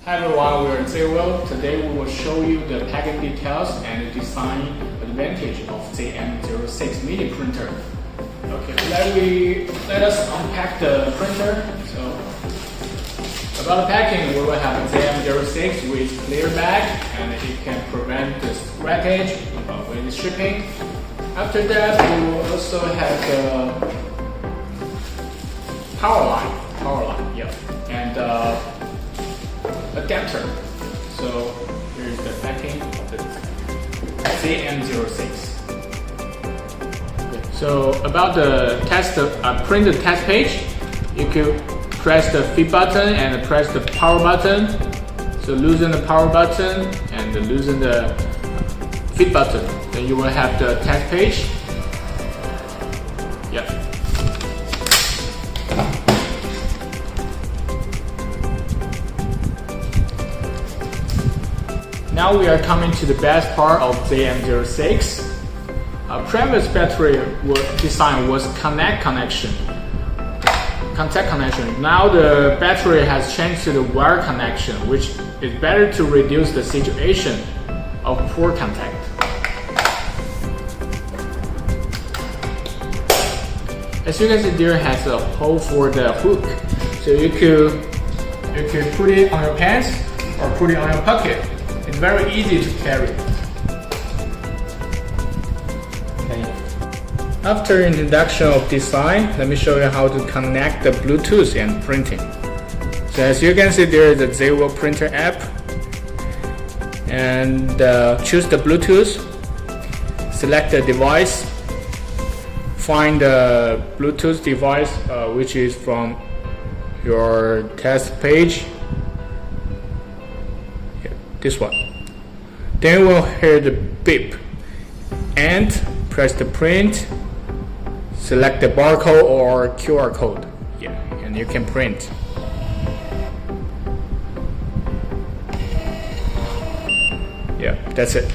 Hi everyone, we are Zywell. Today we will show you the packing details and the design advantage of ZM06 mini printer. Okay, let us unpack the printer. So about the packing, we will have ZM06 with clear bag and it can prevent the scratchage when shipping. After that, we will also have the power line, yeah, and adapter. So here's the packing of the ZM06. Okay. So about the print the test page, you could press the feed button and press the power button. So loosen the power button and loosen the feed button. Then you will have the test page. Yeah. Now we are coming to the best part of ZM06. Previous battery design was contact connection. Now the battery has changed to the wire connection, which is better to reduce the situation of poor contact. As you can see, there has a hole for the hook, so you could put it on your pants or put it on your pocket. It's very easy to carry. Okay. After introduction of design, let me show you how to connect the Bluetooth and printing. So as you can see, there is a Zywell printer app, and choose the Bluetooth, select the device, find the Bluetooth device which is from your test page. This one. Then you will hear the beep and press the print, select the barcode or QR code, yeah, and you can print. Yeah, that's it.